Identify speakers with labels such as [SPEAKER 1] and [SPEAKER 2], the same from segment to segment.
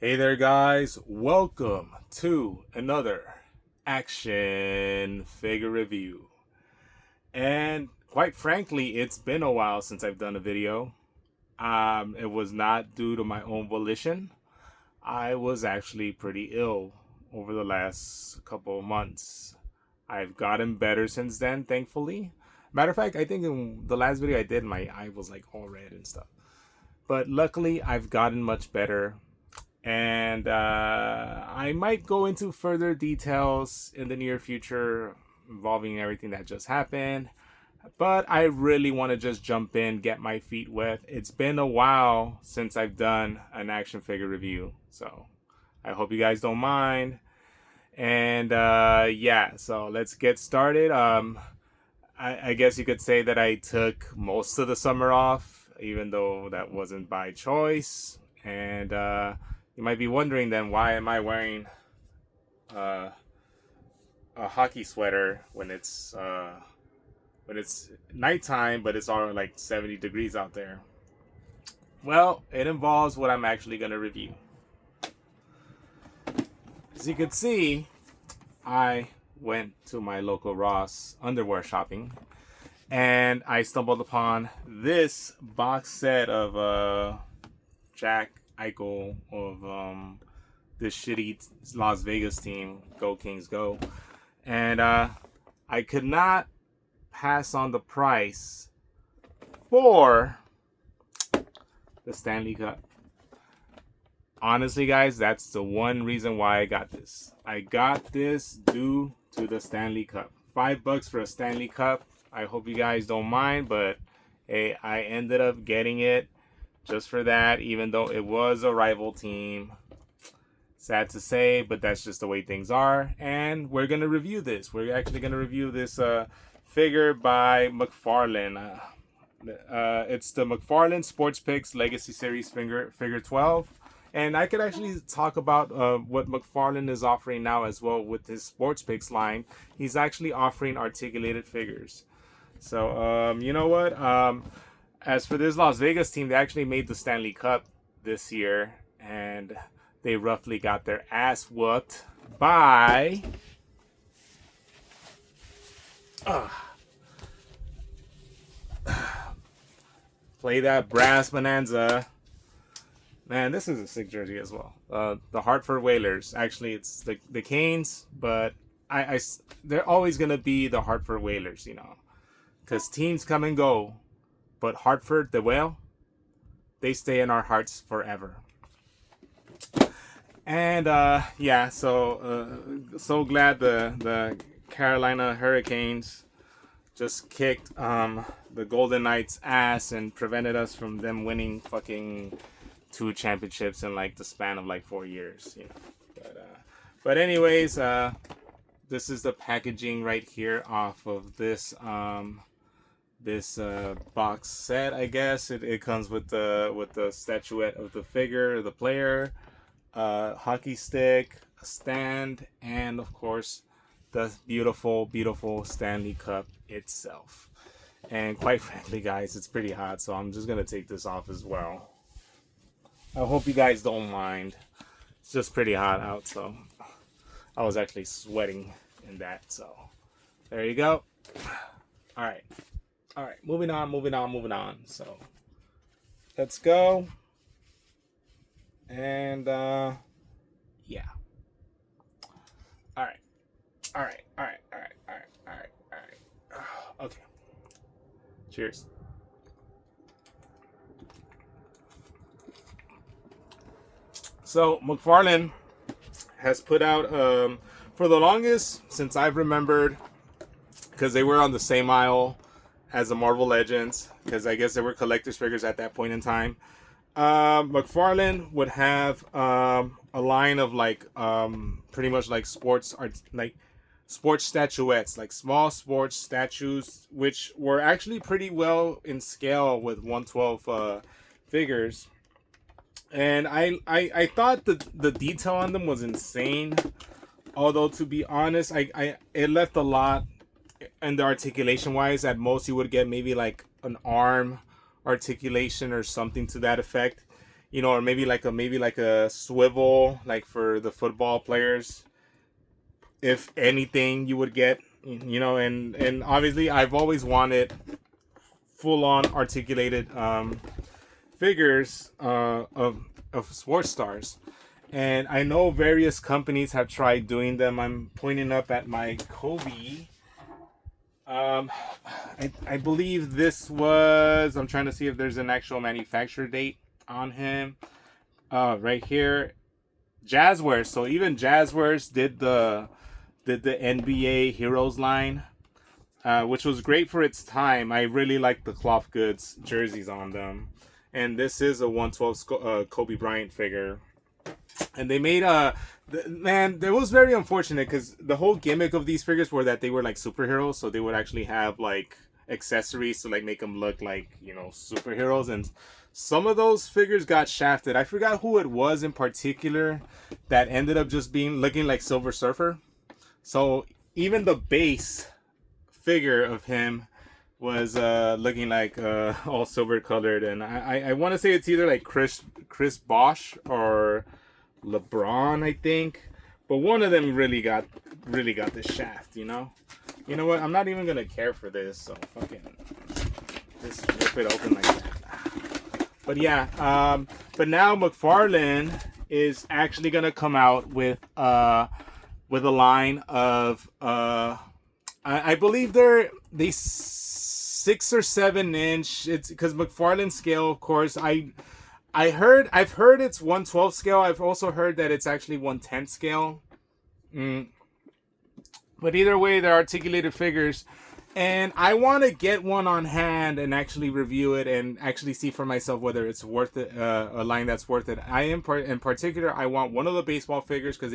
[SPEAKER 1] Hey there, guys. Welcome to another action figure review. And quite frankly, it's been a while since I've done a video. It was not due to my own volition. I was actually pretty ill over the last couple of months. I've gotten better since then, thankfully. Matter of fact, I think in the last video I did, my eye was like all red and stuff. But luckily, I've gotten much better, and I might go into further details in the near future involving everything that just happened. But I really want to just jump in, get my feet wet. It's been a while since I've done an action figure review, so I hope you guys don't mind. And yeah, so let's get started. I guess you could say that I took most of the summer off, even though that wasn't by choice. And you might be wondering then, why am I wearing uh, a hockey sweater when it's nighttime, but it's all like 70 degrees out there? Well, it involves what I'm actually going to review. As you can see, I went to my local Ross underwear shopping, and I stumbled upon this box set of Jack Eichel of this shitty Las Vegas team, Go Kings Go. And I could not pass on the price for the Stanley Cup. Honestly, guys, that's the one reason why I got this. I got this due to the Stanley Cup. $5 for a Stanley Cup. I hope you guys don't mind, but hey, I ended up getting it just for that, even though it was a rival team. Sad to say, but that's just the way things are. And we're going to review this. We're actually going to review this figure by McFarlane. It's the McFarlane's Sportspicks Legacy Series figure 12. And I could actually talk about what McFarlane is offering now as well with his Sportspicks line. He's actually offering articulated figures. So, you know what? As for this Las Vegas team, they actually made the Stanley Cup this year. And they roughly got their ass whooped by... play that brass bonanza. Man, this is a sick jersey as well. The Hartford Whalers. Actually, it's the Canes, but they're always going to be the Hartford Whalers, you know. Because teams come and go. But Hartford, the Whale, they stay in our hearts forever. And, yeah, so glad the Carolina Hurricanes just kicked the Golden Knights' ass and prevented us from them winning fucking 2 championships in like the span of like 4 years, you know. But anyways, this is the packaging right here off of this box set. I guess it comes with the statuette of the figure, the player, hockey stick, a stand, and of course the beautiful Stanley Cup itself. And quite frankly, guys, it's pretty hot, so I'm just gonna take this off as well. I hope you guys don't mind. It's just pretty hot out, so I was actually sweating in that. So there you go. All right. Moving on. So let's go. And yeah. All right. Okay. Cheers. So McFarlane has put out for the longest since I've remembered, because they were on the same aisle as the Marvel Legends, because I guess they were collector's figures at that point in time. McFarlane would have a line of like pretty much like sports art, like sports statuettes, like small sports statues, which were actually pretty well in scale with 112 figures. And I thought the detail on them was insane. Although, to be honest, it left a lot in the articulation wise. At most, you would get maybe like an arm articulation or something to that effect. you know, or maybe like a swivel like for the football players. If anything, you would get, you know, and obviously I've always wanted full on articulated figures of sports stars. And I know various companies have tried doing them. I'm pointing up at my Kobe. I believe this was, I'm trying to see if there's an actual manufacturer date on him. Right here, Jazzwares. So even Jazzwares did the NBA Heroes line, which was great for its time. I really like the cloth goods jerseys on them. And this is a 112 Kobe Bryant figure. And they made man, it was very unfortunate because the whole gimmick of these figures were that they were like superheroes, so they would actually have like accessories to like make them look like, you know, superheroes. And some of those figures got shafted. I forgot who it was in particular that ended up just looking like Silver Surfer. So even the base figure of him was looking like all silver colored. And I want to say it's either like Chris Bosh or LeBron, I think, but one of them really got the shaft, you know. You know what? I'm not even gonna care for this, so fucking just rip it open like that. But yeah, but now McFarlane is actually gonna come out with a line of I believe they 6 or 7 inch. It's because McFarlane scale, of course. I've heard it's 112 scale. I've also heard that it's actually 110 scale. But either way, they're articulated figures. And I want to get one on hand and actually review it and actually see for myself whether it's worth it, a line that's worth it. In particular, I want one of the baseball figures because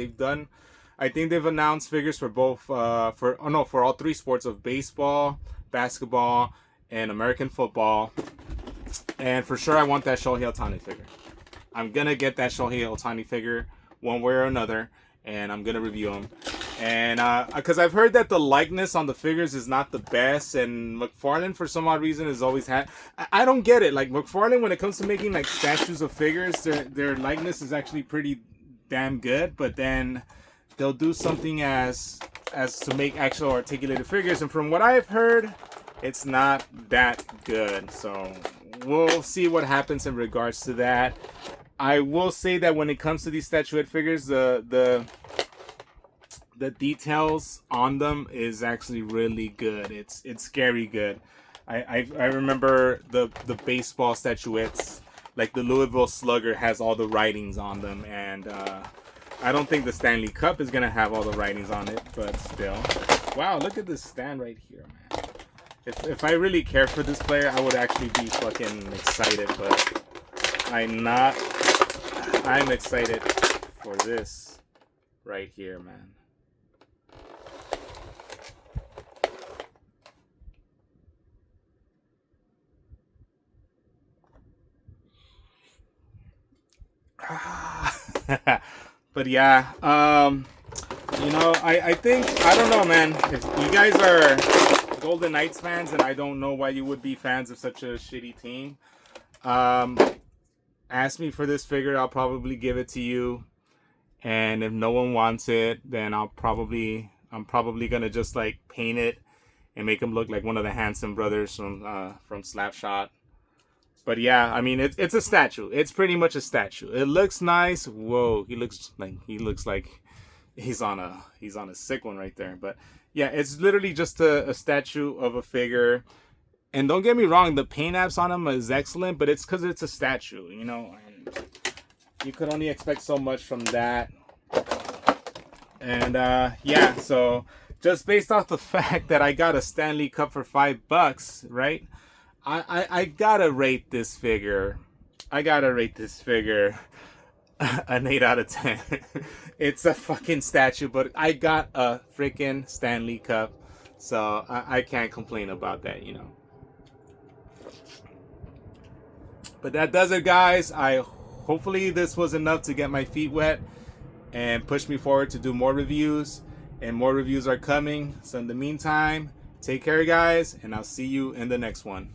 [SPEAKER 1] I think they've announced figures for both, for all 3 sports of baseball, basketball, and American football. And for sure, I want that Shohei Ohtani figure. I'm going to get that Shohei Ohtani figure one way or another, and I'm going to review them. And because I've heard that the likeness on the figures is not the best, and McFarlane, for some odd reason, has always had... I don't get it. Like, McFarlane, when it comes to making, like, statues of figures, their likeness is actually pretty damn good, but then they'll do something as to make actual articulated figures, and from what I've heard, it's not that good. So we'll see what happens in regards to that. I will say that when it comes to these statuette figures, the details on them is actually really good. It's scary good. I remember the baseball statuettes, like the Louisville Slugger has all the writings on them, and I don't think the Stanley Cup is gonna have all the writings on it, but still. Wow, look at this stand right here, man. If I really care for this player, I would actually be fucking excited, but I'm not. I'm excited for this right here, man. But yeah, you know, I think, I don't know, man. If you guys are Golden Knights fans, and I don't know why you would be fans of such a shitty team, ask me for this figure, I'll probably give it to you. And if no one wants it, then I'm probably gonna just like paint it and make him look like one of the Hanson brothers from Slapshot. But yeah, I mean, it's a statue. It's pretty much a statue. It looks nice. Whoa, he looks like he's on a sick one right there. But yeah, it's literally just a statue of a figure. And don't get me wrong, the paint apps on him is excellent, but it's because it's a statue, you know. And you could only expect so much from that. And yeah, so just based off the fact that I got a Stanley Cup for $5, right? I gotta rate this figure. An 8 out of 10. It's a fucking statue, but I got a freaking Stanley Cup, so I can't complain about that, you know. But that does it, guys. Hopefully this was enough to get my feet wet and push me forward to do more reviews, and more reviews are coming. So in the meantime, take care, guys, and I'll see you in the next one.